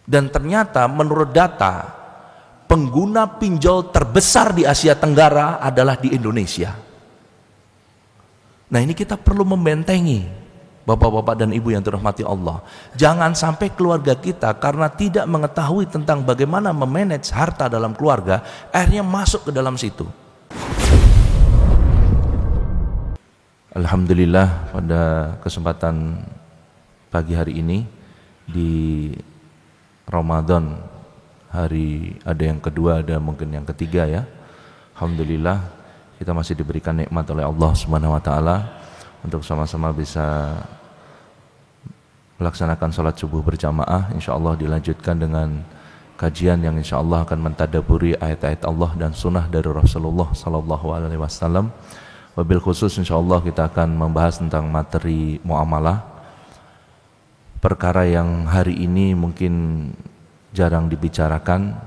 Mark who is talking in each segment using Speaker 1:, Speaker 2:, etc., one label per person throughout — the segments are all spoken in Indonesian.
Speaker 1: Dan ternyata menurut data, pengguna pinjol terbesar di Asia Tenggara adalah di Indonesia. Nah, ini kita perlu membentengi, bapak-bapak dan ibu yang dirahmati Allah. Jangan sampai keluarga kita karena tidak mengetahui tentang bagaimana memanage harta dalam keluarga, akhirnya masuk ke dalam situ. Alhamdulillah, pada kesempatan pagi hari ini di Ramadan, hari ada yang kedua, ada mungkin yang ketiga ya. Alhamdulillah kita masih diberikan nikmat oleh Allah Subhanahu wa taala untuk sama-sama bisa melaksanakan salat subuh berjamaah. Insyaallah dilanjutkan dengan kajian yang insyaallah akan mentadaburi ayat-ayat Allah dan sunnah dari Rasulullah sallallahu alaihi wasallam. Wabil khusus insyaallah kita akan membahas tentang materi muamalah, perkara yang hari ini mungkin jarang dibicarakan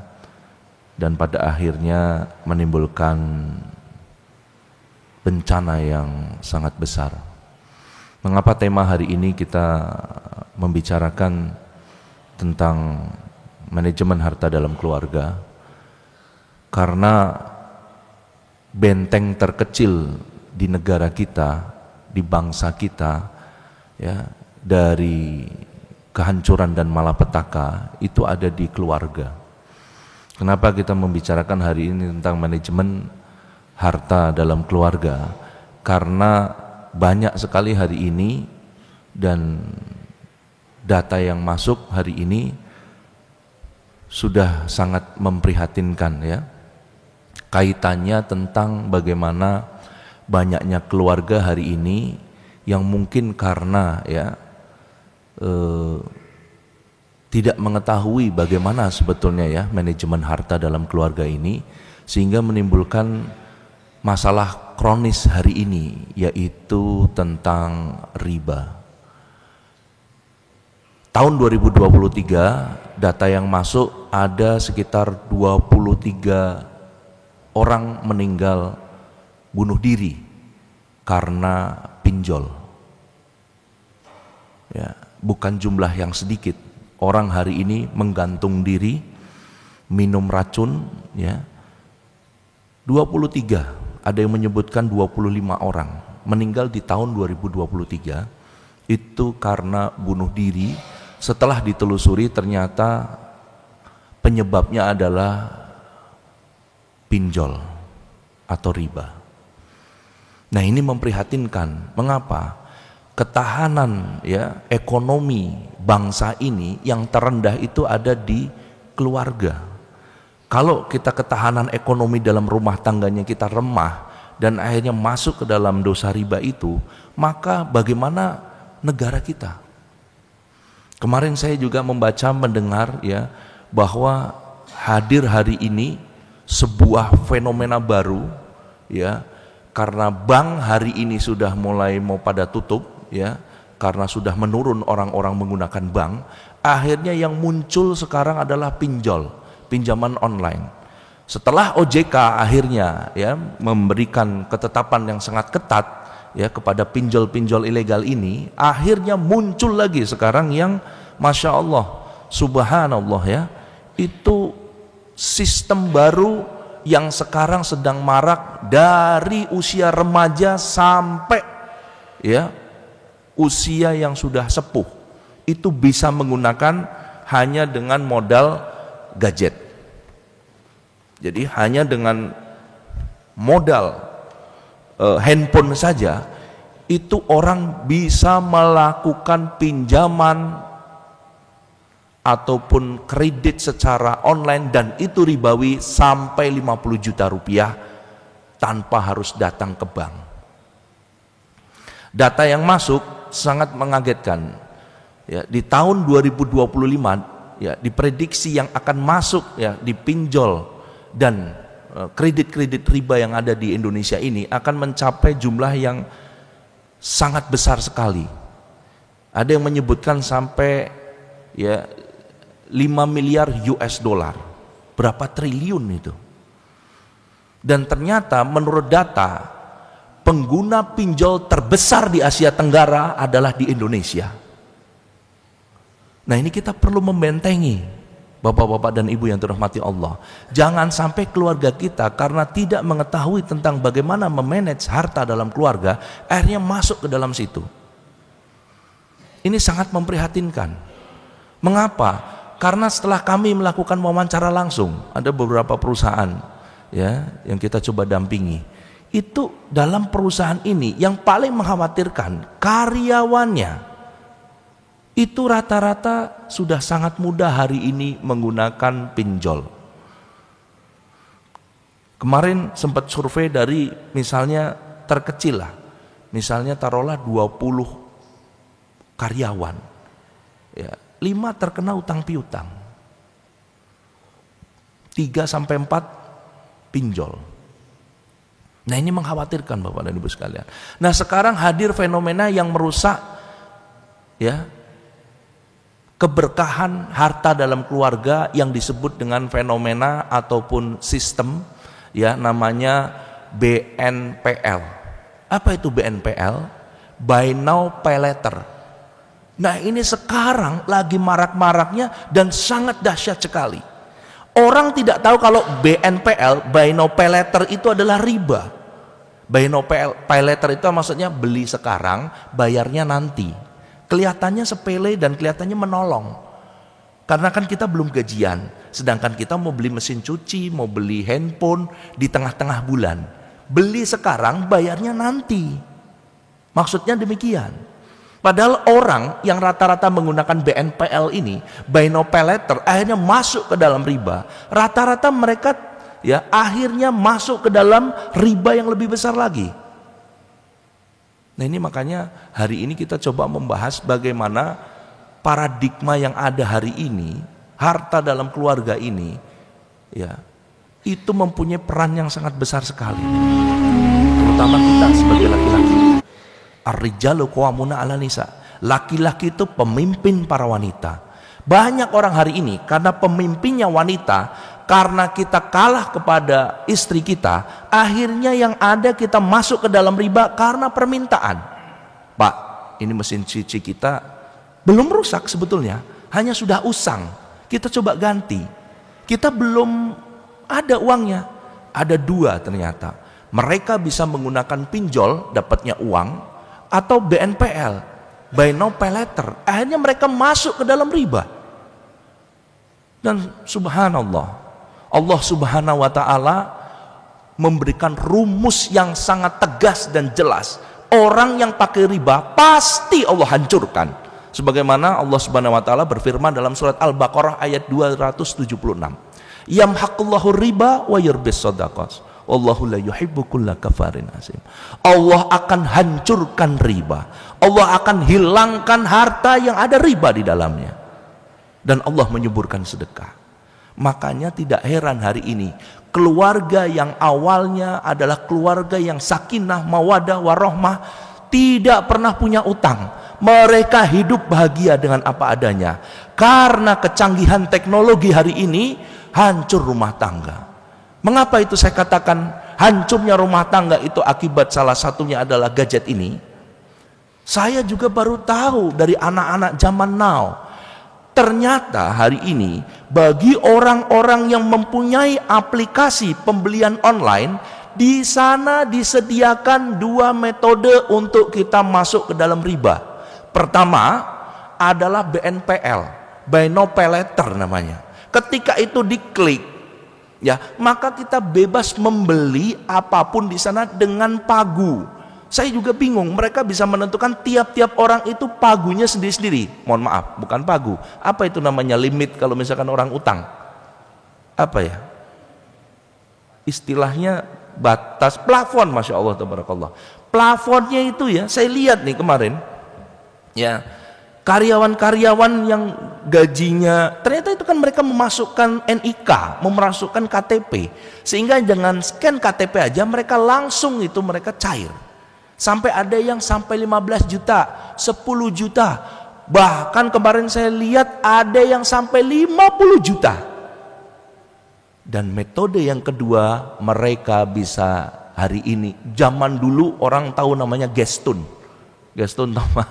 Speaker 1: dan pada akhirnya menimbulkan bencana yang sangat besar. Mengapa tema hari ini kita membicarakan tentang manajemen harta dalam keluarga? Karena benteng terkecil di negara kita, di bangsa kita ya, dari kehancuran dan malapetaka itu ada di keluarga. Kenapa kita membicarakan hari ini tentang manajemen harta dalam keluarga? Karena banyak sekali hari ini dan data yang masuk hari ini sudah sangat memprihatinkan ya. Kaitannya tentang bagaimana banyaknya keluarga hari ini yang mungkin karena ya tidak mengetahui bagaimana sebetulnya ya manajemen harta dalam keluarga ini, sehingga menimbulkan masalah kronis hari ini, yaitu tentang riba. Tahun 2023 data yang masuk ada sekitar 23 orang meninggal bunuh diri karena pinjol. Ya, bukan jumlah yang sedikit. Orang hari ini menggantung diri, minum racun ya. 23, ada yang menyebutkan 25 orang meninggal di tahun 2023 itu karena bunuh diri. Setelah ditelusuri ternyata penyebabnya adalah pinjol atau riba. Nah, ini memprihatinkan. Mengapa? Ketahanan ya ekonomi bangsa ini yang terendah itu ada di keluarga. Kalau kita ketahanan ekonomi dalam rumah tangganya kita remah dan akhirnya masuk ke dalam dosa riba itu, maka bagaimana negara kita? Kemarin saya juga membaca, mendengar ya bahwa hadir hari ini sebuah fenomena baru ya, karena bank hari ini sudah mulai mau pada tutup ya, karena sudah menurun orang-orang menggunakan bank, akhirnya yang muncul sekarang adalah pinjol, pinjaman online. Setelah OJK akhirnya ya memberikan ketetapan yang sangat ketat ya kepada pinjol-pinjol ilegal ini, akhirnya muncul lagi sekarang yang Masya Allah, Subhanallah ya, itu sistem baru yang sekarang sedang marak dari usia remaja sampai ya usia yang sudah sepuh, itu bisa menggunakan hanya dengan modal gadget. Jadi hanya dengan modal handphone saja itu orang bisa melakukan pinjaman ataupun kredit secara online, dan itu ribawi sampai 50 juta rupiah tanpa harus datang ke bank. Data yang masuk sangat mengagetkan ya, di tahun 2025 ya diprediksi yang akan masuk ya di pinjol dan kredit-kredit riba yang ada di Indonesia ini akan mencapai jumlah yang sangat besar sekali. Ada yang menyebutkan sampai ya 5 miliar US dollar. Berapa triliun itu? Dan ternyata menurut data, pengguna pinjol terbesar di Asia Tenggara adalah di Indonesia. Nah, ini kita perlu membentengi, Bapak-bapak dan ibu yang dirahmati Allah, jangan sampai keluarga kita karena tidak mengetahui tentang bagaimana memanage harta dalam keluarga, akhirnya masuk ke dalam situ. Ini sangat memprihatinkan. Mengapa? Karena setelah kami melakukan wawancara langsung, ada beberapa perusahaan ya yang kita coba dampingi. Itu dalam perusahaan ini yang paling mengkhawatirkan karyawannya. Itu rata-rata sudah sangat mudah hari ini menggunakan pinjol. Kemarin sempat survei dari misalnya terkecil lah, misalnya taruhlah 20 karyawan, ya, 5 terkena utang piutang, 3-4 pinjol. Nah ini mengkhawatirkan Bapak dan Ibu sekalian. Nah sekarang hadir fenomena yang merusak ya keberkahan harta dalam keluarga yang disebut dengan fenomena ataupun sistem ya namanya BNPL. Apa itu BNPL? Buy now pay later. Nah ini sekarang lagi marak-maraknya dan sangat dahsyat sekali. Orang tidak tahu kalau BNPL, buy now pay later itu adalah riba. Buy now pay later itu maksudnya beli sekarang, bayarnya nanti. Kelihatannya sepele dan kelihatannya menolong. Karena kan kita belum gajian, sedangkan kita mau beli mesin cuci, mau beli handphone di tengah-tengah bulan. Beli sekarang, bayarnya nanti. Maksudnya demikian. Padahal orang yang rata-rata menggunakan BNPL ini, buy now pay later, akhirnya masuk ke dalam riba. Rata-rata mereka ya akhirnya masuk ke dalam riba yang lebih besar lagi. Nah ini makanya hari ini kita coba membahas bagaimana paradigma yang ada hari ini, harta dalam keluarga ini, ya itu mempunyai peran yang sangat besar sekali. Terutama kita sebagai laki-laki. Ar-rijalu qawwamuna 'alan nisa. Laki-laki itu pemimpin para wanita. Banyak orang hari ini karena pemimpinnya wanita, karena kita kalah kepada istri kita, akhirnya yang ada kita masuk ke dalam riba karena permintaan. Pak, ini mesin cuci kita belum rusak sebetulnya, hanya sudah usang. Kita coba ganti. Kita belum ada uangnya. Ada 2 ternyata. Mereka bisa menggunakan pinjol, dapatnya uang, atau BNPL, buy now pay later. Akhirnya mereka masuk ke dalam riba. Dan subhanallah, Allah subhanahu wa ta'ala memberikan rumus yang sangat tegas dan jelas. Orang yang pakai riba pasti Allah hancurkan. Sebagaimana Allah subhanahu wa ta'ala berfirman dalam surat Al-Baqarah ayat 276. Yamhaqullahu riba wa yurbis shadaqat. Wallahu la yuhibbu kulla kafarin azim. Allah akan hancurkan riba. Allah akan hilangkan harta yang ada riba di dalamnya. Dan Allah menyuburkan sedekah. Makanya tidak heran hari ini keluarga yang awalnya adalah keluarga yang sakinah, mawadah, warahmah, tidak pernah punya utang. Mereka hidup bahagia dengan apa adanya. Karena kecanggihan teknologi hari ini, hancur rumah tangga. Mengapa itu saya katakan hancurnya rumah tangga itu akibat salah satunya adalah gadget ini? Saya juga baru tahu dari anak-anak zaman now. Ternyata hari ini bagi orang-orang yang mempunyai aplikasi pembelian online, di sana disediakan 2 metode untuk kita masuk ke dalam riba. Pertama adalah BNPL, buy now pay later namanya. Ketika itu diklik, ya maka kita bebas membeli apapun di sana dengan pagu. Saya juga bingung, mereka bisa menentukan tiap-tiap orang itu pagunya sendiri-sendiri. Mohon maaf, bukan pagu. Apa itu namanya limit kalau misalkan orang utang? Apa ya? Istilahnya batas plafon, Masya Allah, tabarakallah. Plafonnya itu ya, saya lihat nih kemarin, ya karyawan-karyawan yang gajinya, ternyata itu kan mereka memasukkan NIK, memasukkan KTP. Sehingga dengan scan KTP aja mereka langsung itu mereka cair. Sampai ada yang sampai 15 juta, 10 juta. Bahkan kemarin saya lihat ada yang sampai 50 juta. Dan metode yang kedua, mereka bisa hari ini. Zaman dulu orang tahu namanya gestun. Gestun nama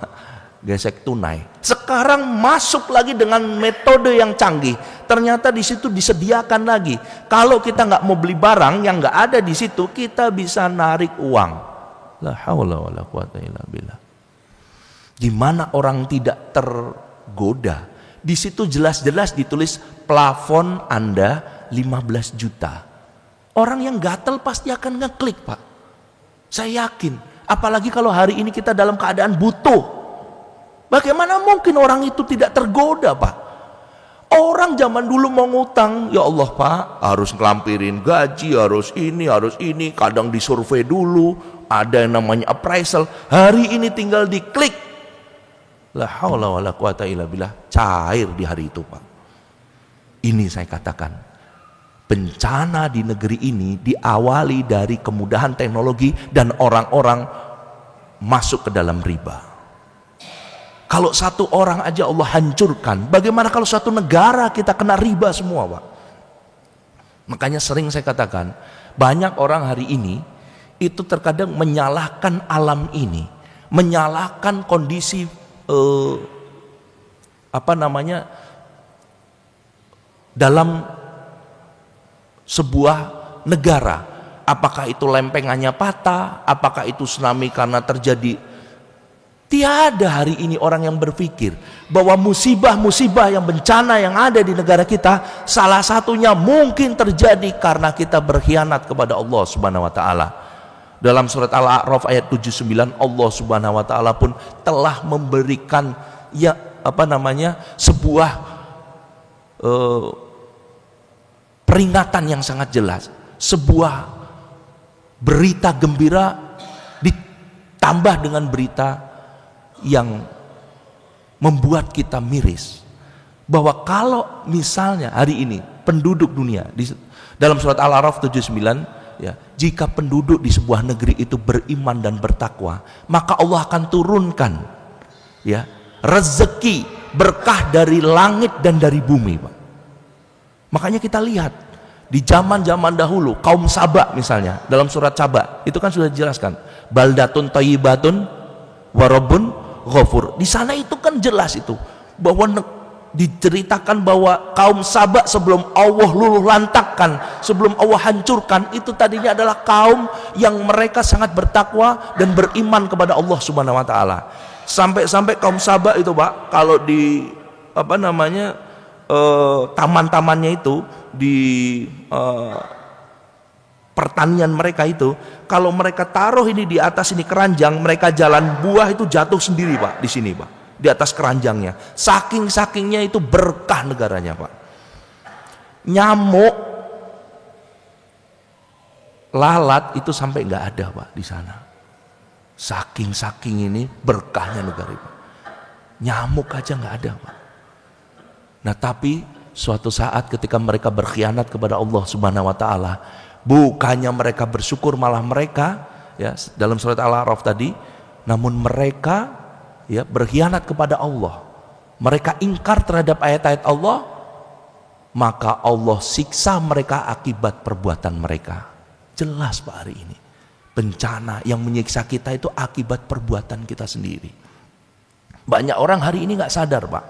Speaker 1: gesek tunai. Sekarang masuk lagi dengan metode yang canggih. Ternyata di situ disediakan lagi. Kalau kita nggak mau beli barang yang nggak ada di situ, kita bisa narik uang. La haula wala quwata illa billah. Gimana orang tidak tergoda? Di situ jelas-jelas ditulis plafon Anda 15 juta. Orang yang gatel pasti akan ngeklik, Pak. Saya yakin. Apalagi kalau hari ini kita dalam keadaan butuh. Bagaimana mungkin orang itu tidak tergoda, Pak? Orang zaman dulu mau ngutang, ya Allah Pak, harus ngelampirin gaji, harus ini, kadang disurvei dulu, ada yang namanya appraisal. Hari ini tinggal diklik. La haula wala quwata illa billah, cair di hari itu, Pak. Ini saya katakan, bencana di negeri ini diawali dari kemudahan teknologi dan orang-orang masuk ke dalam riba. Kalau satu orang aja Allah hancurkan, bagaimana kalau satu negara kita kena riba semua, Pak? Makanya sering saya katakan, banyak orang hari ini itu terkadang menyalahkan alam ini, menyalahkan kondisi dalam sebuah negara. Apakah itu lempengannya patah, apakah itu tsunami karena terjadi. Tiada hari ini orang yang berpikir bahwa musibah-musibah yang bencana yang ada di negara kita, salah satunya mungkin terjadi karena kita berkhianat kepada Allah Subhanahu wa taala. Dalam surat Al-A'raf ayat 79, Allah Subhanahu wa taala pun telah memberikan sebuah peringatan yang sangat jelas, sebuah berita gembira ditambah dengan berita yang membuat kita miris, bahwa kalau misalnya hari ini penduduk dunia dalam surat Al-A'raf 79, ya, jika penduduk di sebuah negeri itu beriman dan bertakwa, maka Allah akan turunkan, ya, rezeki berkah dari langit dan dari bumi, Pak. Makanya kita lihat di zaman-zaman dahulu kaum Saba misalnya, dalam surat Saba itu kan sudah dijelaskan, baldatun thayyibatun wa rabbun ghafur. Di sana itu kan jelas itu bahwa diceritakan bahwa kaum Saba sebelum Allah luluh lantakkan, sebelum Allah hancurkan, itu tadinya adalah kaum yang mereka sangat bertakwa dan beriman kepada Allah Subhanahu wa taala. Sampai-sampai kaum Saba itu, Pak, kalau di taman-tamannya itu, di pertanian mereka itu, kalau mereka taruh ini di atas ini keranjang, mereka jalan buah itu jatuh sendiri, Pak, di sini, Pak, di atas keranjangnya. Saking-sakingnya itu berkah negaranya, Pak. Nyamuk, lalat itu sampai nggak ada, Pak, di sana. Saking-saking ini berkahnya negara itu. Nyamuk aja nggak ada, Pak. Nah, tapi suatu saat ketika mereka berkhianat kepada Allah Subhanahu wa taala, bukannya mereka bersyukur, malah mereka, ya, dalam surat Al-A'raf tadi, namun mereka, ya, berkhianat kepada Allah. Mereka ingkar terhadap ayat-ayat Allah, maka Allah siksa mereka akibat perbuatan mereka. Jelas, Pak, hari ini bencana yang menyiksa kita itu akibat perbuatan kita sendiri. Banyak orang hari ini nggak sadar, Pak.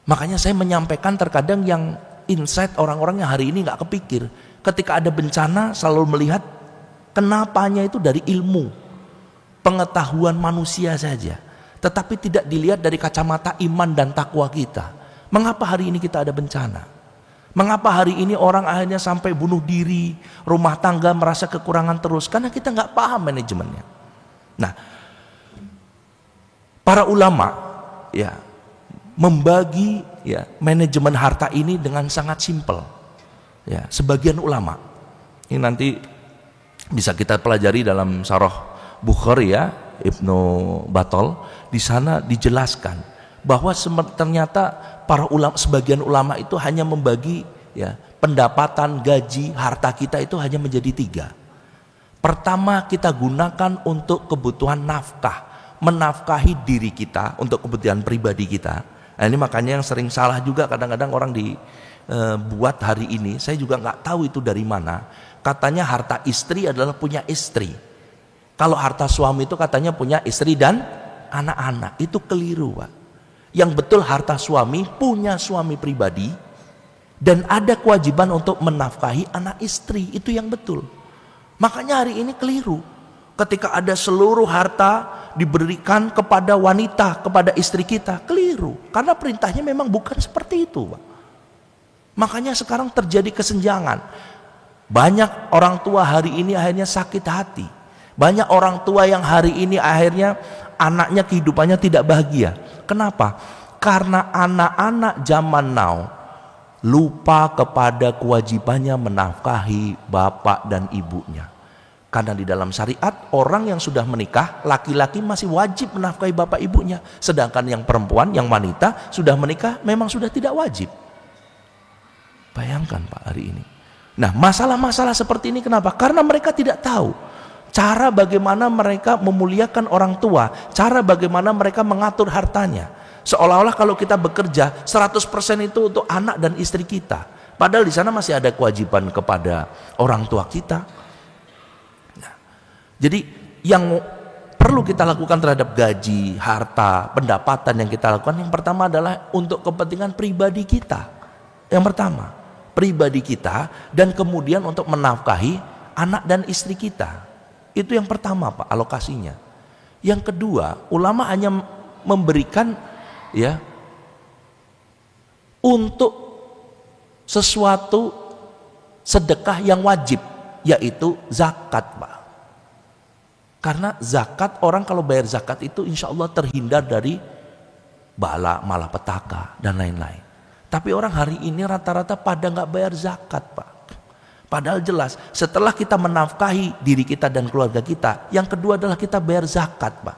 Speaker 1: Makanya saya menyampaikan terkadang yang insight orang-orang yang hari ini nggak kepikir. Ketika ada bencana selalu melihat kenapanya itu dari ilmu, pengetahuan manusia saja, tetapi tidak dilihat dari kacamata iman dan takwa kita. Mengapa hari ini kita ada bencana? Mengapa hari ini orang akhirnya sampai bunuh diri, rumah tangga merasa kekurangan terus? Karena kita nggak paham manajemennya. Nah, para ulama, ya, membagi, ya, manajemen harta ini dengan sangat simpel. Ya, sebagian ulama, ini nanti bisa kita pelajari dalam Syarah Bukhari, ya, Ibnu Battal. Di sana dijelaskan bahwa ternyata para ulama, sebagian ulama itu hanya membagi, ya, pendapatan, gaji, harta kita itu hanya menjadi 3. Pertama, kita gunakan untuk kebutuhan nafkah, menafkahi diri kita untuk kebutuhan pribadi kita. Nah, ini makanya yang sering salah juga kadang-kadang orang buat hari ini, saya juga nggak tahu itu dari mana. Katanya harta istri adalah punya istri. Kalau harta suami itu katanya punya istri dan anak-anak. Itu keliru, Pak. Yang betul harta suami punya suami pribadi, dan ada kewajiban untuk menafkahi anak istri, itu yang betul. Makanya hari ini keliru ketika ada seluruh harta diberikan kepada wanita, kepada istri kita. Keliru, karena perintahnya memang bukan seperti itu, Pak. Makanya sekarang terjadi kesenjangan. Banyak orang tua hari ini akhirnya sakit hati. Banyak orang tua yang hari ini akhirnya anaknya kehidupannya tidak bahagia. Kenapa? Karena anak-anak zaman now lupa kepada kewajibannya menafkahi bapak dan ibunya. Karena di dalam syariat, orang yang sudah menikah, laki-laki masih wajib menafkahi bapak ibunya. Sedangkan yang perempuan, yang wanita sudah menikah memang sudah tidak wajib. Bayangkan Pak hari ini. Nah, masalah-masalah seperti ini kenapa? Karena mereka tidak tahu cara bagaimana mereka memuliakan orang tua, cara bagaimana mereka mengatur hartanya. Seolah-olah kalau kita bekerja 100% itu untuk anak dan istri kita. Padahal di sana masih ada kewajiban kepada orang tua kita. Nah, jadi yang perlu kita lakukan terhadap gaji, harta, pendapatan yang kita lakukan, yang pertama adalah untuk kepentingan pribadi kita. Yang pertama, pribadi kita, dan kemudian untuk menafkahi anak dan istri kita. Itu yang pertama Pak, alokasinya. Yang kedua, ulama hanya memberikan ya untuk sesuatu sedekah yang wajib, yaitu zakat Pak. Karena zakat, orang kalau bayar zakat itu insya Allah terhindar dari bala, malapetaka dan lain-lain. Tapi orang hari ini rata-rata pada nggak bayar zakat Pak. Padahal jelas setelah kita menafkahi diri kita dan keluarga kita, yang kedua adalah kita bayar zakat Pak.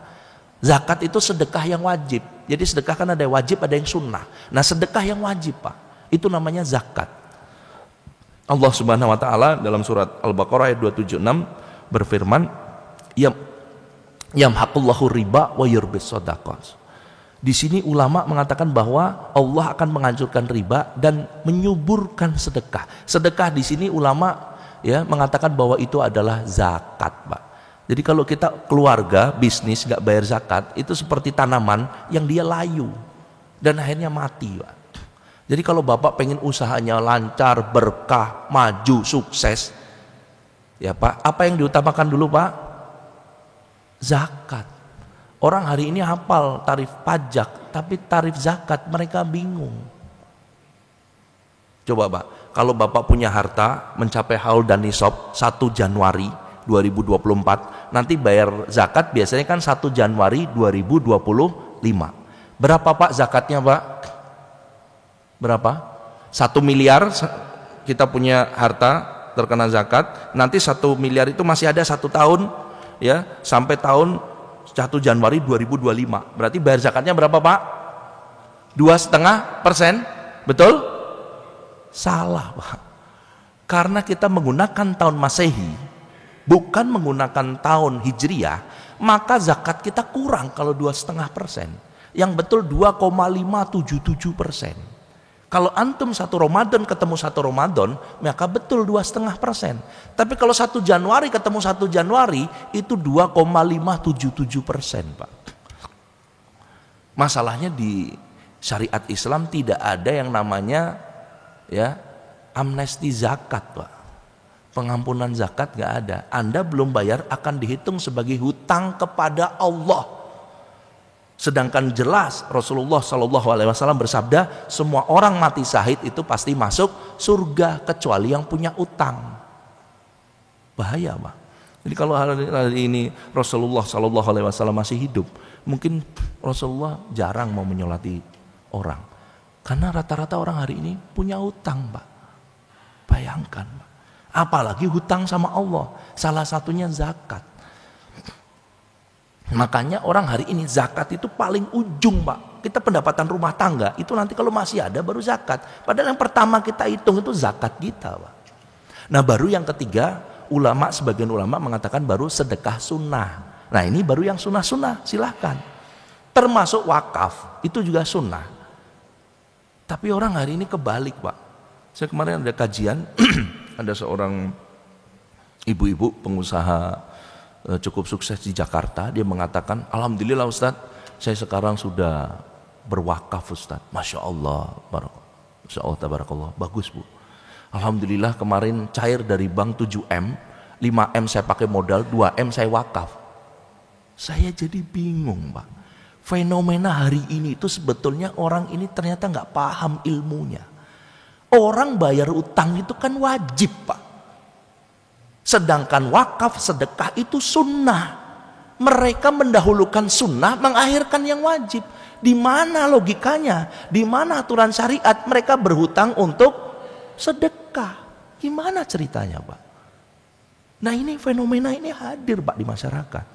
Speaker 1: Zakat itu sedekah yang wajib. Jadi sedekah kan ada yang wajib, ada yang sunnah. Nah sedekah yang wajib Pak, itu namanya zakat. Allah Subhanahu Wa Taala dalam surat Al-Baqarah ayat 276 berfirman, yamhaqullahu riba wa yurbis shadaqah. Di sini ulama mengatakan bahwa Allah akan menghancurkan riba dan menyuburkan sedekah. Sedekah di sini ulama ya mengatakan bahwa itu adalah zakat, Pak. Jadi kalau kita keluarga bisnis nggak bayar zakat, itu seperti tanaman yang dia layu dan akhirnya mati, Pak. Jadi kalau Bapak pengen usahanya lancar, berkah, maju, sukses, ya Pak, apa yang diutamakan dulu Pak? Zakat. Orang hari ini hafal tarif pajak, tapi tarif zakat mereka bingung. Coba Pak, kalau Bapak punya harta mencapai haul dan nisab 1 Januari 2024, nanti bayar zakat biasanya kan 1 Januari 2025. Berapa Pak zakatnya Pak? Berapa? 1 miliar kita punya harta terkena zakat, nanti 1 miliar itu masih ada 1 tahun ya, sampai tahun 1 Januari 2025. Berarti bayar zakatnya berapa Pak? 2,5%? Betul? Salah Pak. Karena kita menggunakan tahun Masehi, bukan menggunakan tahun Hijriah, maka zakat kita kurang kalau 2,5%. Yang betul 2,577%. Kalau antum 1 Ramadan ketemu 1 Ramadan, maka betul 2,5%. Tapi kalau 1 Januari ketemu 1 Januari, itu 2,577%, Pak. Masalahnya di syariat Islam tidak ada yang namanya ya amnesti zakat, Pak. Pengampunan zakat nggak ada. Anda belum bayar akan dihitung sebagai hutang kepada Allah. Sedangkan jelas Rasulullah SAW bersabda, semua orang mati syahid itu pasti masuk surga kecuali yang punya utang. Bahaya Pak. Jadi kalau hari ini Rasulullah SAW masih hidup, mungkin Rasulullah jarang mau menyolati orang, karena rata-rata orang hari ini punya utang Pak. Bayangkan Pak. Apalagi hutang sama Allah, salah satunya zakat. Makanya orang hari ini zakat itu paling ujung Pak. Kita pendapatan rumah tangga itu nanti kalau masih ada baru zakat. Padahal yang pertama kita hitung itu zakat kita Pak. Nah baru yang ketiga, sebagian ulama mengatakan baru sedekah sunnah. Nah ini baru yang sunnah-sunnah, silahkan. Termasuk wakaf, itu juga sunnah. Tapi orang hari ini kebalik Pak. Saya kemarin ada kajian, ada seorang ibu-ibu pengusaha cukup sukses di Jakarta. Dia mengatakan, alhamdulillah Ustadz, saya sekarang sudah berwakaf Ustaz. Masya Allah, Masya Allah, tabarakallah, bagus Bu. Alhamdulillah kemarin cair dari bank 7M, 5M saya pakai modal, 2M saya wakaf. Saya jadi bingung Pak. Fenomena hari ini itu sebetulnya orang ini ternyata nggak paham ilmunya. Orang bayar utang itu kan wajib Pak. Sedangkan wakaf sedekah itu sunnah. Mereka mendahulukan sunnah, mengakhirkan yang wajib. Di mana logikanya? Di mana aturan syariat mereka berhutang untuk sedekah? Gimana ceritanya Pak? Nah ini fenomena ini hadir Pak di masyarakat.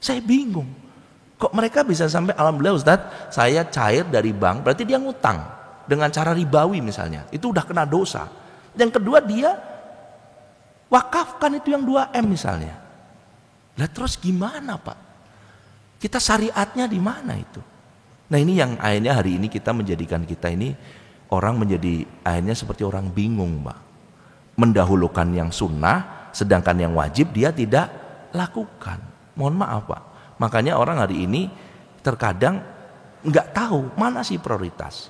Speaker 1: Saya bingung. Kok mereka bisa sampai, alhamdulillah Ustadz, saya cair dari bank, berarti dia ngutang dengan cara ribawi misalnya. Itu udah kena dosa. Yang kedua dia wakafkan itu yang 2M misalnya. Lah terus gimana Pak? Kita syariatnya di mana itu? Nah ini yang akhirnya hari ini kita menjadikan kita ini orang menjadi akhirnya seperti orang bingung Pak. Mendahulukan yang sunnah, sedangkan yang wajib dia tidak lakukan. Mohon maaf Pak. Makanya orang hari ini terkadang nggak tahu mana sih prioritas.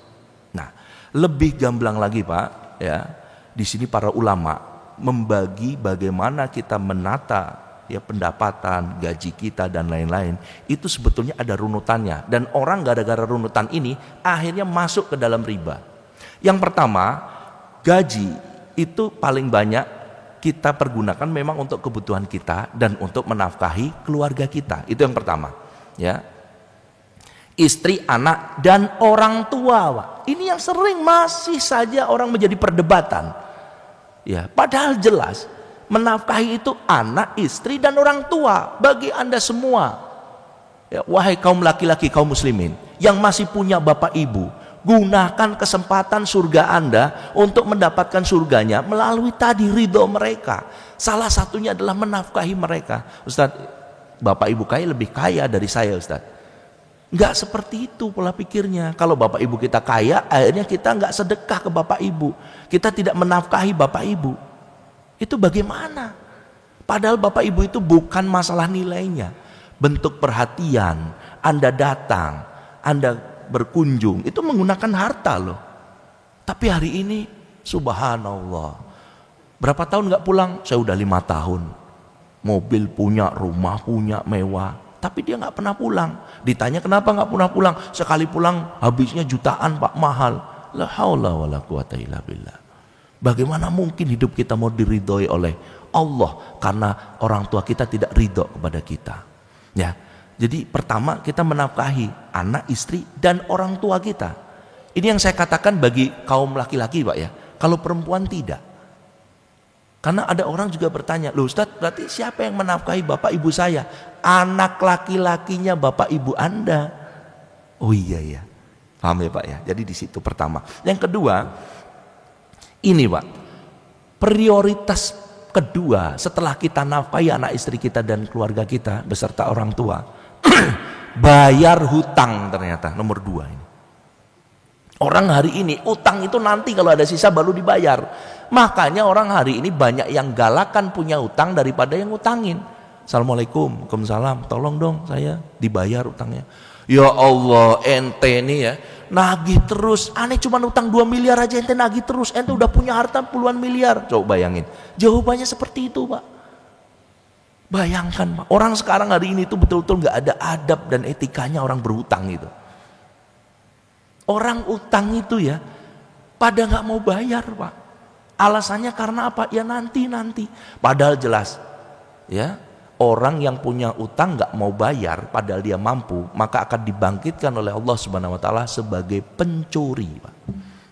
Speaker 1: Nah lebih gamblang lagi Pak ya, di sini para ulama membagi bagaimana kita menata ya pendapatan, gaji kita dan lain-lain, itu sebetulnya ada runutannya, dan orang gara-gara runutan ini akhirnya masuk ke dalam riba. Yang pertama, gaji itu paling banyak kita pergunakan memang untuk kebutuhan kita dan untuk menafkahi keluarga kita. Itu yang pertama, ya. Istri, anak dan orang tua, Pak. Ini yang sering masih saja orang menjadi perdebatan. Ya, padahal jelas menafkahi itu anak, istri, dan orang tua bagi Anda semua. Ya, wahai kaum laki-laki, kaum muslimin yang masih punya bapak ibu, gunakan kesempatan surga Anda untuk mendapatkan surganya melalui tadi ridho mereka. Salah satunya adalah menafkahi mereka. Ustaz, bapak ibu kaya lebih kaya dari saya Ustaz. Enggak seperti itu pola pikirnya. Kalau bapak ibu kita kaya, akhirnya kita enggak sedekah ke bapak ibu. Kita tidak menafkahi bapak ibu. Itu bagaimana? Padahal bapak ibu itu bukan masalah nilainya. Bentuk perhatian, Anda datang, Anda berkunjung, itu menggunakan harta loh. Tapi hari ini, subhanallah, berapa tahun nggak pulang? Saya udah 5 tahun. Mobil punya, rumah punya, mewah. Tapi dia nggak pernah pulang. Ditanya kenapa nggak pernah pulang? Sekali pulang habisnya jutaan Pak, mahal. La haula wala quwata illa billah. Bagaimana mungkin hidup kita mau diridhoi oleh Allah karena orang tua kita tidak ridho kepada kita? Ya, jadi pertama kita menafkahi anak, istri, dan orang tua kita. Ini yang saya katakan bagi kaum laki-laki Pak ya. Kalau perempuan tidak. Karena ada orang juga bertanya, loh Ustadz, berarti siapa yang menafkahi bapak ibu saya? Anak laki-lakinya bapak ibu Anda. Oh iya ya, paham ya Pak ya. Jadi di situ pertama. Yang kedua, ini Pak, prioritas kedua setelah kita nafkahi anak istri kita dan keluarga kita beserta orang tua, bayar hutang ternyata nomor 2 ini. Orang hari ini utang itu nanti kalau ada sisa baru dibayar. Makanya orang hari ini banyak yang galakan punya utang daripada yang utangin. Assalamualaikum, waalaikumsalam, tolong dong saya dibayar utangnya. Ya Allah, ente nih ya nagih terus. Aneh cuma utang 2 miliar aja ente nagih terus. Ente udah punya harta puluhan miliar. Coba bayangin. Jawabannya seperti itu Pak. Bayangkan Pak, orang sekarang hari ini tuh betul-betul gak ada adab dan etikanya orang berhutang itu. Orang utang itu ya pada gak mau bayar Pak. Alasannya karena apa? Ya nanti. Padahal jelas ya, orang yang punya utang gak mau bayar padahal dia mampu, maka akan dibangkitkan oleh Allah Subhanahu wa taala sebagai pencuri Pak.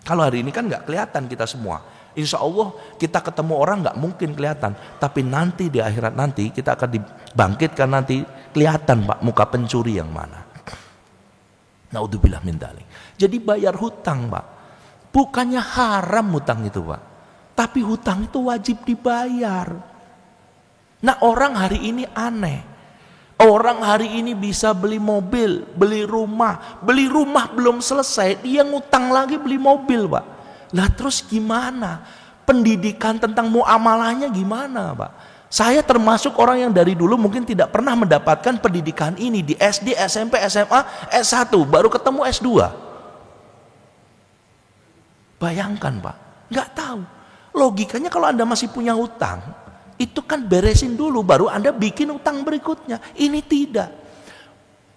Speaker 1: Kalau hari ini kan gak kelihatan kita semua. Insya Allah kita ketemu orang gak mungkin kelihatan, tapi nanti di akhirat nanti kita akan dibangkitkan, nanti kelihatan Pak muka pencuri yang mana. Naudzubillah min dzalik. Jadi bayar hutang Pak, bukannya haram hutang itu Pak, tapi hutang itu wajib dibayar. Nah orang hari ini aneh. Orang hari ini bisa beli mobil, beli rumah belum selesai, dia ngutang lagi beli mobil Pak. Lah terus gimana? Pendidikan tentang muamalahnya gimana Pak? Saya termasuk orang yang dari dulu mungkin tidak pernah mendapatkan pendidikan ini di SD, SMP, SMA, S1, baru ketemu S2. Bayangkan Pak, nggak tahu. Logikanya kalau Anda masih punya hutang, itu kan beresin dulu, baru Anda bikin hutang berikutnya. Ini tidak.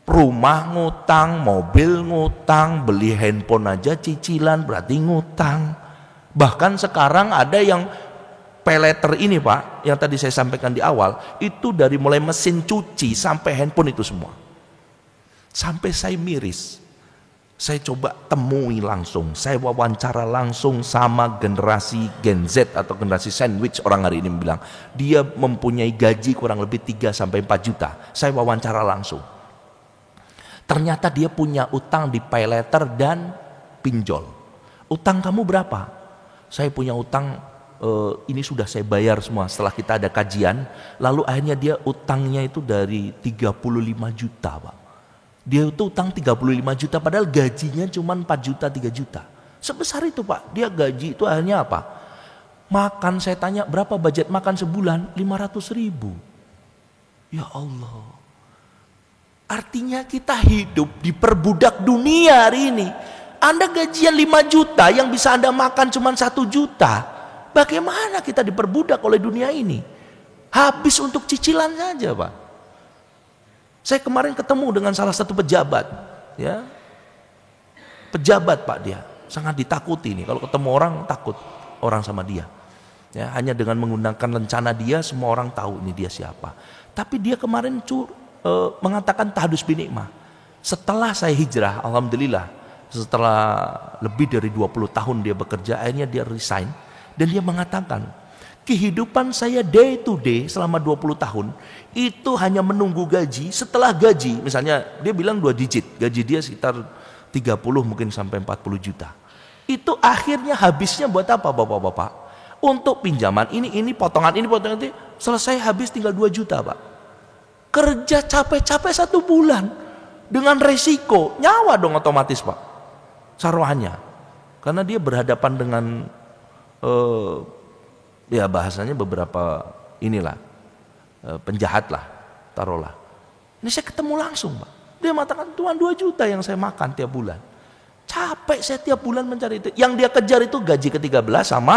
Speaker 1: Rumah ngutang, mobil ngutang, beli handphone aja cicilan berarti ngutang. Bahkan sekarang ada yang paylater ini Pak, yang tadi saya sampaikan di awal, itu dari mulai mesin cuci sampai handphone itu semua. Sampai saya miris. Saya coba temui langsung, saya wawancara langsung sama generasi Gen Z atau generasi sandwich orang hari ini bilang, dia mempunyai gaji kurang lebih 3 sampai 4 juta. Saya wawancara langsung. Ternyata dia punya utang di paylater dan pinjol. Utang kamu berapa? Saya punya utang, ini sudah saya bayar semua setelah kita ada kajian. Lalu akhirnya dia utangnya itu dari 35 juta Pak. Dia itu utang 35 juta padahal gajinya cuma 4 juta 3 juta. Sebesar itu Pak. Dia gaji itu akhirnya apa? Makan, saya tanya berapa budget makan sebulan? 500 ribu. Ya Allah. Artinya kita hidup diperbudak dunia hari ini. Anda gajian 5 juta yang bisa Anda makan cuma 1 juta. Bagaimana kita diperbudak oleh dunia ini? Habis untuk cicilan saja Pak. Saya kemarin ketemu dengan salah satu pejabat, ya, pejabat Pak, dia sangat ditakuti nih. Kalau ketemu orang takut orang sama dia, ya, hanya dengan menggunakan lencana dia semua orang tahu ini dia siapa. Tapi dia kemarin mengatakan tahdus binikmah. Setelah saya hijrah, alhamdulillah, setelah lebih dari 20 tahun dia bekerja, akhirnya dia resign dan dia mengatakan, kehidupan saya day to day selama 20 tahun itu hanya menunggu gaji. Setelah gaji, misalnya dia bilang 2 digit, gaji dia sekitar 30 mungkin sampai 40 juta. Itu akhirnya habisnya buat apa Bapak-bapak? Untuk pinjaman ini potongan ini, selesai habis tinggal 2 juta Pak. Kerja capek-capek 1 bulan dengan resiko, nyawa dong otomatis Pak. Saruhannya. Karena dia berhadapan dengan ya bahasanya beberapa inilah penjahat lah, taruhlah. Ini saya ketemu langsung Pak. Dia mengatakan, Tuhan 2 juta yang saya makan tiap bulan. Capek saya tiap bulan mencari itu. Yang dia kejar itu gaji ke-13 sama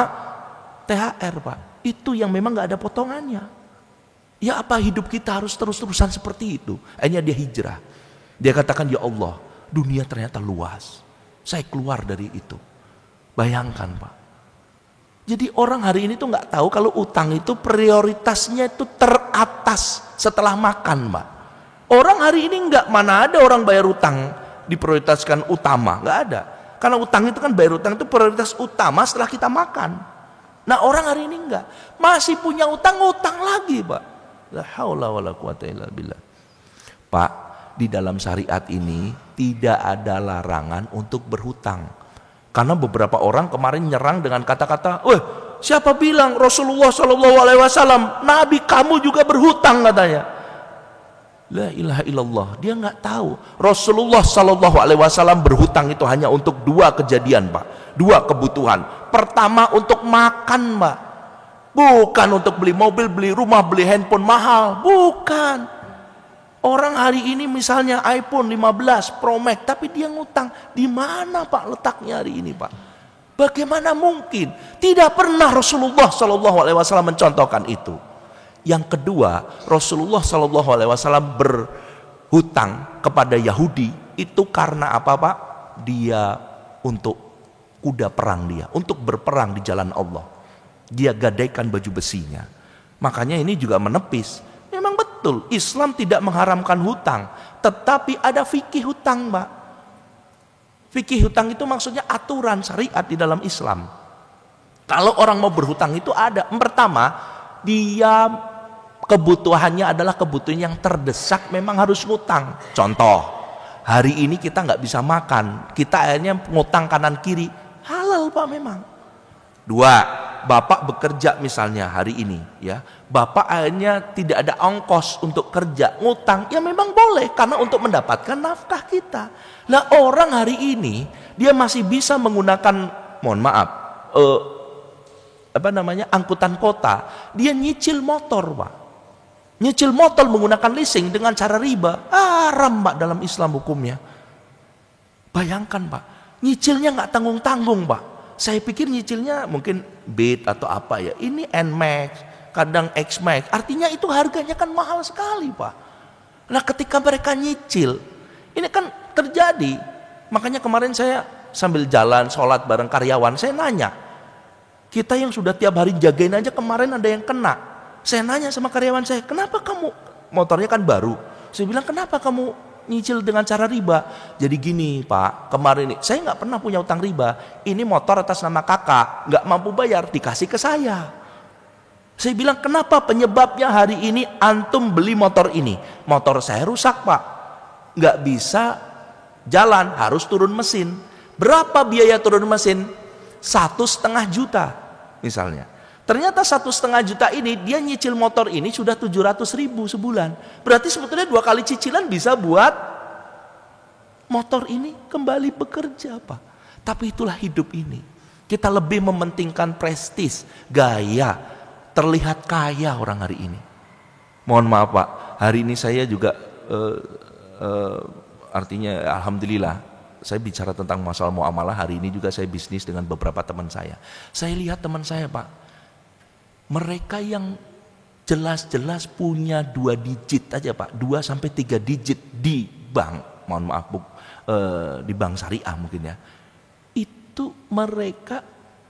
Speaker 1: THR Pak. Itu yang memang gak ada potongannya. Ya apa hidup kita harus terus-terusan seperti itu? Akhirnya dia hijrah. Dia katakan, ya Allah, dunia ternyata luas. Saya keluar dari itu. Bayangkan Pak. Jadi orang hari ini tuh nggak tahu kalau utang itu prioritasnya itu teratas setelah makan, Mbak. Orang hari ini nggak, mana ada orang bayar utang diprioritaskan utama, nggak ada. Karena utang itu kan, bayar utang itu prioritas utama setelah kita makan. Nah orang hari ini nggak, masih punya utang lagi, Pak. La haula wala quwata illa billah. Pak, di dalam syariat ini tidak ada larangan untuk berhutang. Karena beberapa orang kemarin nyerang dengan kata-kata, "Weh, siapa bilang Rasulullah SAW, Nabi kamu juga berhutang," katanya. La ilaha illallah. Dia nggak tahu Rasulullah SAW berhutang itu hanya untuk 2 kejadian Pak, 2 kebutuhan. Pertama untuk makan Pak, bukan untuk beli mobil, beli rumah, beli handphone mahal, bukan. Orang hari ini misalnya iPhone 15 Pro Max, tapi dia ngutang. Di mana Pak letaknya hari ini Pak? Bagaimana mungkin? Tidak pernah Rasulullah SAW mencontohkan itu. Yang kedua, Rasulullah SAW berhutang kepada Yahudi itu karena apa Pak? Dia untuk kuda perang dia, untuk berperang di jalan Allah. Dia gadaikan baju besinya. Makanya ini juga menepis. Memang betul, Islam tidak mengharamkan hutang, tetapi ada fikih hutang, Mbak. Fikih hutang itu maksudnya aturan syariat di dalam Islam. Kalau orang mau berhutang itu ada. Pertama, dia kebutuhannya adalah kebutuhan yang terdesak, memang harus ngutang. Contoh, hari ini kita nggak bisa makan, kita akhirnya ngutang kanan kiri, halal Pak memang. 2, Bapak bekerja misalnya hari ini, ya, Bapak akhirnya tidak ada ongkos untuk kerja, ngutang, ya memang boleh karena untuk mendapatkan nafkah kita. Nah orang hari ini dia masih bisa menggunakan, mohon maaf, angkutan kota, dia nyicil motor, Pak. Nyicil motor menggunakan leasing dengan cara riba, haram, Pak, dalam Islam hukumnya. Bayangkan, Pak, nyicilnya nggak tanggung-tanggung, Pak. Saya pikir nyicilnya mungkin Beat atau apa ya. Ini Nmax, kadang Xmax. Artinya itu harganya kan mahal sekali, Pak. Nah, ketika mereka nyicil, ini kan terjadi. Makanya kemarin saya sambil jalan sholat bareng karyawan, saya nanya, kita yang sudah tiap hari jagain aja kemarin ada yang kena. Saya nanya sama karyawan saya, kenapa kamu, motornya kan baru, saya bilang kenapa kamu nyicil dengan cara riba? Jadi gini, Pak, kemarin ini saya nggak pernah punya utang riba, ini motor atas nama kakak, nggak mampu bayar, dikasih ke saya. Saya bilang, kenapa? Penyebabnya hari ini antum beli motor ini, motor saya rusak, Pak, nggak bisa jalan, harus turun mesin. Berapa biaya turun mesin? 1,5 juta misalnya. Ternyata 1,5 juta ini dia nyicil motor ini sudah 700.000 sebulan. Berarti sebetulnya 2 kali cicilan bisa buat motor ini kembali bekerja, Pak. Tapi itulah hidup ini. Kita lebih mementingkan prestis, gaya, terlihat kaya orang hari ini. Mohon maaf, Pak, hari ini saya juga artinya alhamdulillah, saya bicara tentang masalah muamalah, hari ini juga saya bisnis dengan beberapa teman saya. Saya lihat teman saya, Pak, mereka yang jelas-jelas punya 2 digit aja, Pak, 2 sampai 3 digit di bank, mohon maaf, di bank syariah mungkin ya. Itu mereka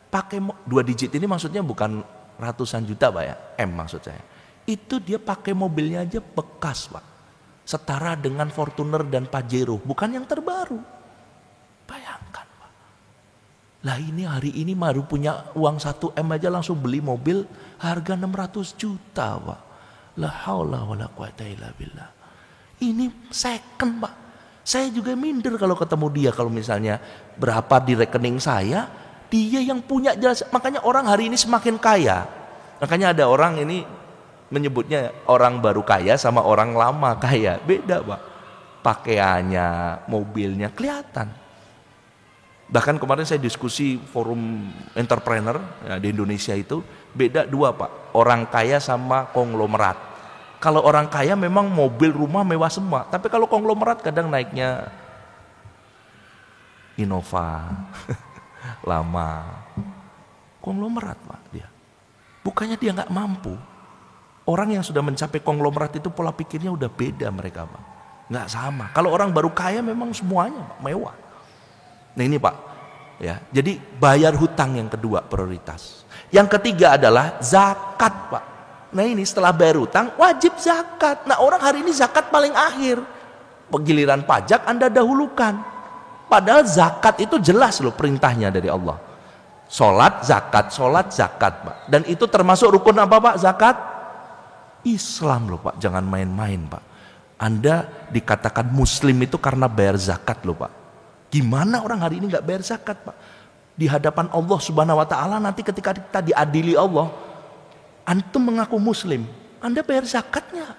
Speaker 1: pakai 2 digit ini maksudnya bukan ratusan juta, Pak ya, M maksud saya. Itu dia pakai mobilnya aja bekas, Pak. Setara dengan Fortuner dan Pajero, bukan yang terbaru. Bayangkan, Pak. Lah ini hari ini baru punya uang 1 M aja langsung beli mobil harga 600 juta, Pak. La haula wala quwata illa billah. Ini second, Pak. Saya juga minder kalau ketemu dia, kalau misalnya berapa di rekening saya, dia yang punya jelas. Makanya orang hari ini semakin kaya. Makanya ada orang ini menyebutnya orang baru kaya sama orang lama kaya. Beda, Pak. Pakaiannya, mobilnya kelihatan. Bahkan kemarin saya diskusi forum entrepreneur ya, di Indonesia itu beda 2, Pak. Orang kaya sama konglomerat. Kalau orang kaya memang mobil, rumah mewah semua. Tapi kalau konglomerat kadang naiknya Innova, lama. Konglomerat, Pak, dia. Bukannya dia nggak mampu. Orang yang sudah mencapai konglomerat itu pola pikirnya udah beda mereka, Pak. Nggak sama. Kalau orang baru kaya memang semuanya, Pak, mewah. Nah ini, Pak, ya. Jadi bayar hutang yang kedua prioritas. Yang ketiga adalah zakat, Pak. Nah ini setelah bayar hutang wajib zakat. Nah orang hari ini zakat paling akhir. Giliran pajak Anda dahulukan. Padahal zakat itu jelas loh perintahnya dari Allah. Sholat zakat, Pak. Dan itu termasuk rukun apa, Pak? Zakat Islam loh, Pak. Jangan main-main, Pak. Anda dikatakan muslim itu karena bayar zakat loh, Pak. Gimana orang hari ini nggak bayar zakat, Pak? Di hadapan Allah Subhanahu wa taala nanti ketika kita diadili Allah, antum mengaku muslim, Anda bayar zakatnya.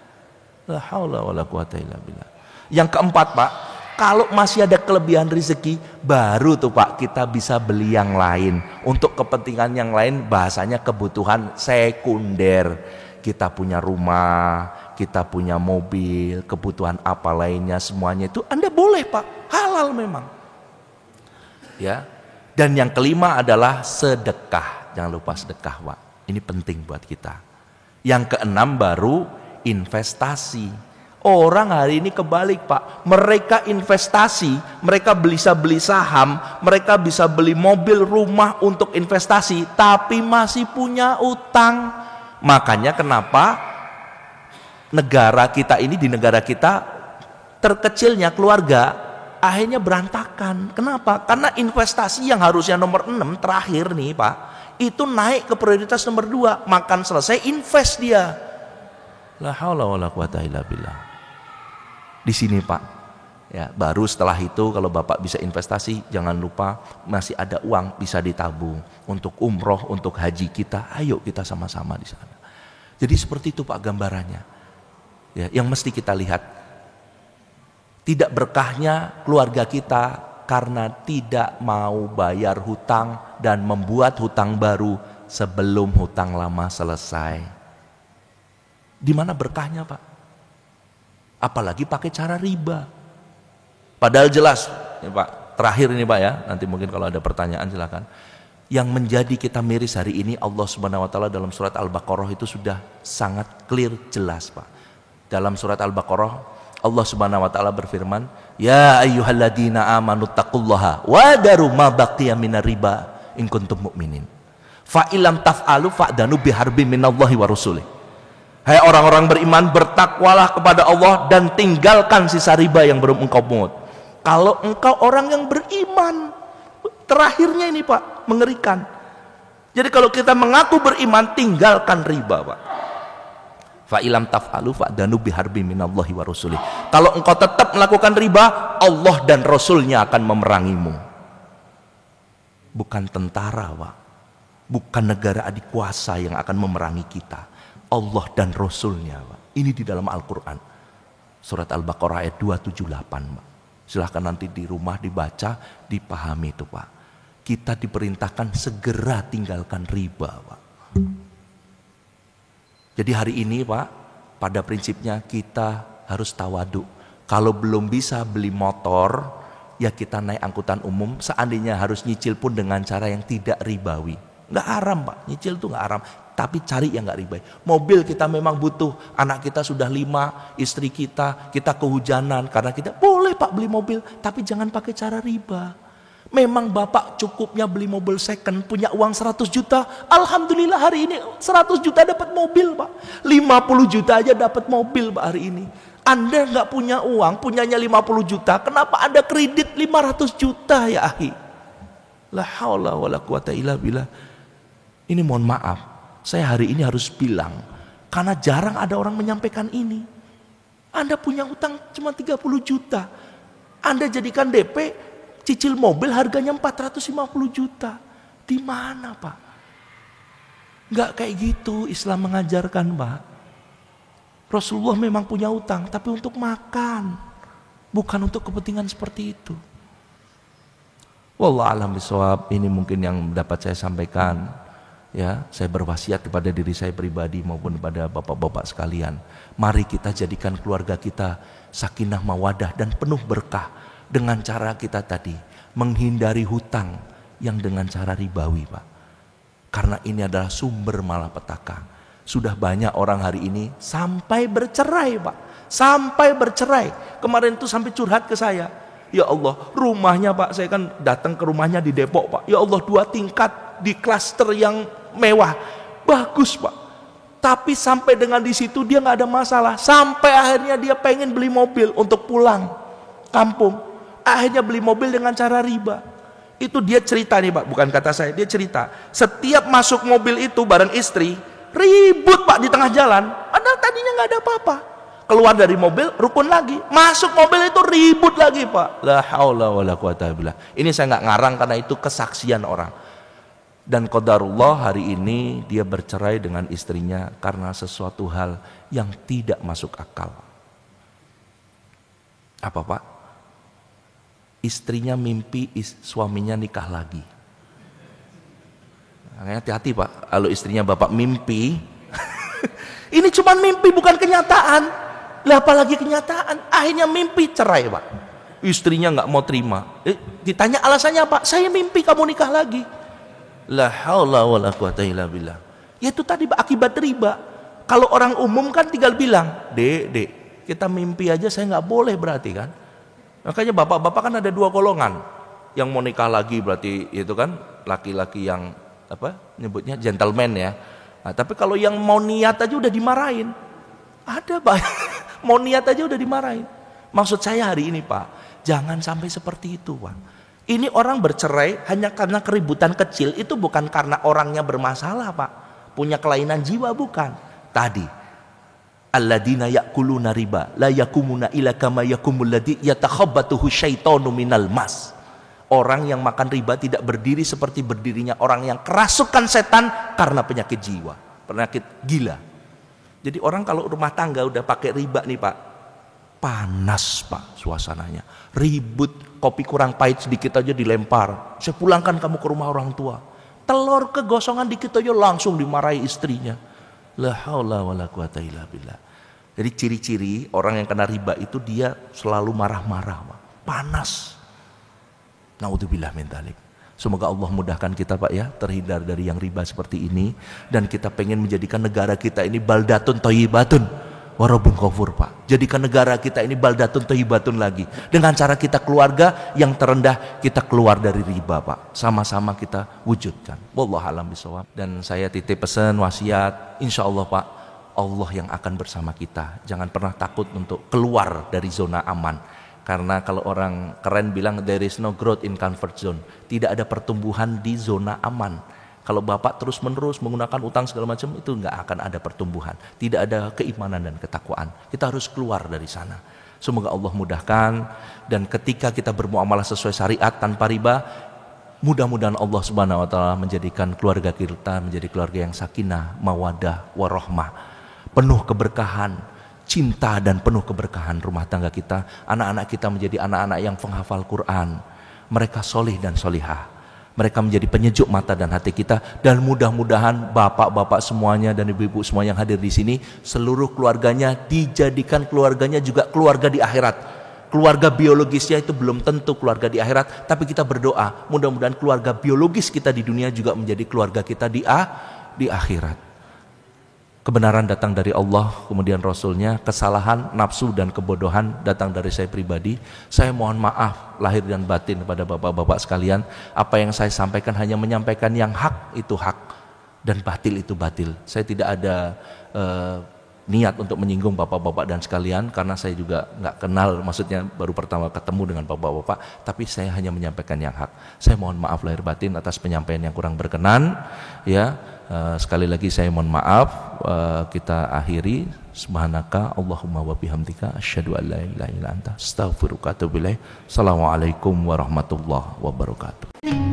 Speaker 1: La haula wala quwata illa billah. Yang keempat, Pak, kalau masih ada kelebihan rezeki, baru tuh, Pak, kita bisa beli yang lain. Untuk kepentingan yang lain, bahasanya kebutuhan sekunder. Kita punya rumah, kita punya mobil, kebutuhan apa lainnya, semuanya itu Anda boleh, Pak, halal memang. Ya. Dan yang kelima adalah sedekah. Jangan lupa sedekah, Pak. Ini penting buat kita. Yang keenam baru investasi. Orang hari ini kebalik, Pak. Mereka investasi, mereka bisa beli saham, mereka bisa beli mobil, rumah untuk investasi, tapi masih punya utang. Makanya kenapa negara kita ini, di negara kita terkecilnya keluarga akhirnya berantakan. Kenapa? Karena investasi yang harusnya nomor 6 terakhir nih, Pak, itu naik ke prioritas nomor 2. Makan selesai invest dia. La haula wala quwata illa billah. Di sini, Pak, ya, baru setelah itu kalau Bapak bisa investasi, jangan lupa masih ada uang bisa ditabung untuk umroh, untuk haji kita. Ayo kita sama-sama di sana. Jadi seperti itu, Pak, gambarannya. Ya, yang mesti kita lihat. Tidak berkahnya keluarga kita karena tidak mau bayar hutang dan membuat hutang baru sebelum hutang lama selesai. Di mana berkahnya, Pak? Apalagi pakai cara riba. Padahal jelas, ya, Pak, terakhir ini Pak ya, nanti mungkin kalau ada pertanyaan silakan. Yang menjadi kita miris hari ini Allah Subhanahu wa taala dalam surat Al-Baqarah itu sudah sangat clear jelas, Pak. Dalam surat Al-Baqarah Allah Subhanahu wa taala berfirman, "Ya ayyuhalladzina amanu taqullaha wa daru ma baqiya minar riba in kuntum mu'minin. Fa illam taf'alu fa'danu biharbin minallahi wa rasulih." Hai orang-orang beriman, bertakwalah kepada Allah dan tinggalkan sisa riba yang belum engkau pungut. Kalau engkau orang yang beriman, terakhirnya ini Pak, mengerikan. Jadi kalau kita mengaku beriman, tinggalkan riba, Pak. Fa ilam taf'alu fa'danu biharbi minallahi wa rasulih. Kalau engkau tetap melakukan riba, Allah dan Rasulnya akan memerangimu. Bukan tentara, Pak. Bukan negara adik kuasa yang akan memerangi kita. Allah dan Rasulnya, Pak. Ini di dalam Al-Quran. Surat Al-Baqarah ayat 278, Pak. Silahkan nanti di rumah dibaca, dipahami itu, Pak. Kita diperintahkan segera tinggalkan riba, Pak. Jadi hari ini, Pak, pada prinsipnya kita harus tawadu. Kalau belum bisa beli motor, ya kita naik angkutan umum. Seandainya harus nyicil pun dengan cara yang tidak ribawi. Nggak haram, Pak. Nyicil itu nggak haram. Tapi cari yang nggak ribawi. Mobil kita memang butuh. Anak kita sudah 5, istri kita kehujanan. Karena kita boleh Pak beli mobil. Tapi jangan pakai cara riba. Memang Bapak cukupnya beli mobil second, punya uang 100 juta. Alhamdulillah hari ini 100 juta dapat mobil, Pak. 50 juta aja dapat mobil, Pak, hari ini. Anda nggak punya uang, punyanya 50 juta. Kenapa Anda kredit 500 juta ya, akhi? La haula wala quwata illa billah. Ini mohon maaf, saya hari ini harus bilang, karena jarang ada orang menyampaikan ini. Anda punya hutang cuma 30 juta. Anda jadikan DP, cicil mobil harganya 450 juta. Di mana, Pak? Enggak kayak gitu Islam mengajarkan, Pak. Rasulullah memang punya hutang, tapi untuk makan, bukan untuk kepentingan seperti itu. Wallahu a'lam bishawab. Ini mungkin yang dapat saya sampaikan. Ya, saya berwasiat kepada diri saya pribadi maupun kepada bapak-bapak sekalian. Mari kita jadikan keluarga kita sakinah mawadah dan penuh berkah dengan cara kita tadi menghindari hutang yang dengan cara ribawi, Pak. Karena ini adalah sumber malapetaka. Sudah banyak orang hari ini sampai bercerai, Pak. Sampai bercerai. Kemarin itu sampai curhat ke saya. Ya Allah, rumahnya Pak, saya kan datang ke rumahnya di Depok, Pak. Ya Allah, 2 tingkat di klaster yang mewah, bagus, Pak. Tapi sampai dengan di situ dia nggak ada masalah. Sampai akhirnya dia pengen beli mobil untuk pulang kampung. Akhirnya beli mobil dengan cara riba. Itu dia cerita nih, Pak, bukan kata saya. Dia cerita, setiap masuk mobil itu bareng istri, ribut, Pak, di tengah jalan. Padahal tadinya nggak ada apa-apa. Keluar dari mobil, rukun lagi. Masuk mobil itu ribut lagi, Pak. La haula wala quwata billah. Ini saya nggak ngarang karena itu kesaksian orang. Dan qadarullah hari ini dia bercerai dengan istrinya karena sesuatu hal yang tidak masuk akal. Apa, Pak? Istrinya mimpi suaminya nikah lagi. Hati-hati, Pak. Kalau istrinya Bapak mimpi, ini cuma mimpi bukan kenyataan. Lah apalagi kenyataan, akhirnya mimpi cerai, Pak. Istrinya nggak mau terima. Ditanya alasannya, Pak, saya mimpi kamu nikah lagi. La haula wala quwata illa billah. Ya itu tadi, Pak, akibat riba. Kalau orang umum kan tinggal bilang, Dek, kita mimpi aja saya nggak boleh berarti kan. Makanya bapak-bapak kan ada 2 golongan. Yang mau nikah lagi berarti itu kan laki-laki yang apa nyebutnya gentleman ya. Nah, tapi kalau yang mau niat aja udah dimarahin. Ada, Pak. Mau niat aja udah dimarahin. Maksud saya hari ini, Pak, jangan sampai seperti itu, Pak. Ini orang bercerai hanya karena keributan kecil. Itu bukan karena orangnya bermasalah, Pak. Punya kelainan jiwa, bukan. Tadi, alladzina ya'kuluna riba la yakumuna illa kama yakumul ladzi yatakhabbathu syaitanu minal mas. Orang yang makan riba tidak berdiri seperti berdirinya orang yang kerasukan setan karena penyakit jiwa, penyakit gila. Jadi orang kalau rumah tangga udah pakai riba nih, Pak, panas, Pak, suasananya. Ribut, kopi kurang pahit sedikit aja dilempar. Saya pulangkan kamu ke rumah orang tua. telur kegosongan dikit aja langsung dimarahi istrinya. La haula wala quwata illa billah. Jadi ciri-ciri orang yang kena riba itu dia selalu marah-marah, panas. Naudzubillah min dzalik. Semoga Allah mudahkan kita Pak ya, terhindar dari yang riba seperti ini, dan kita pengen menjadikan negara kita ini baldatun thayyibatun wa rabbun ghafur Pak. Jadikan negara kita ini baldatun thayyibatun lagi. Dengan cara kita keluarga yang terendah, kita keluar dari riba Pak. Sama-sama kita wujudkan. Wallahu a'lam bishawab. Dan saya titip pesan wasiat, insyaallah Pak, Allah yang akan bersama kita. Jangan pernah takut untuk keluar dari zona aman. Karena kalau orang keren bilang there is no growth in comfort zone. Tidak ada pertumbuhan di zona aman. Kalau Bapak terus menerus menggunakan utang segala macam, itu nggak akan ada pertumbuhan. Tidak ada keimanan dan ketakwaan. Kita harus keluar dari sana. Semoga Allah mudahkan, dan ketika kita bermuamalah sesuai syariat tanpa riba, mudah-mudahan Allah Subhanahu wa taala menjadikan keluarga kita menjadi keluarga yang sakinah, mawadah, warahmah, penuh keberkahan, cinta dan penuh keberkahan rumah tangga kita. Anak-anak kita menjadi anak-anak yang penghafal Quran. Mereka solih dan solihah. Mereka menjadi penyejuk mata dan hati kita. Dan mudah-mudahan bapak-bapak semuanya dan ibu-ibu semua yang hadir di sini, seluruh keluarganya dijadikan keluarganya juga keluarga di akhirat. Keluarga biologisnya itu belum tentu keluarga di akhirat, tapi kita berdoa mudah-mudahan keluarga biologis kita di dunia juga menjadi keluarga kita di akhirat. Kebenaran datang dari Allah, kemudian Rasulnya. Kesalahan, nafsu dan kebodohan datang dari saya pribadi. Saya mohon maaf lahir dan batin kepada bapak-bapak sekalian. Apa yang saya sampaikan hanya menyampaikan yang hak itu hak, dan batil itu batil. Saya tidak ada niat untuk menyinggung bapak-bapak dan sekalian, karena saya juga nggak kenal, maksudnya baru pertama ketemu dengan bapak-bapak. Tapi saya hanya menyampaikan yang hak. Saya mohon maaf lahir batin atas penyampaian yang kurang berkenan, ya. Sekali lagi saya mohon maaf. Kita akhiri. Subhanaka Allahumma wa bihamdika asyhadu an la ilaha illa anta astaghfiruka wa atubu ilaik. Assalamualaikum warahmatullahi wabarakatuh.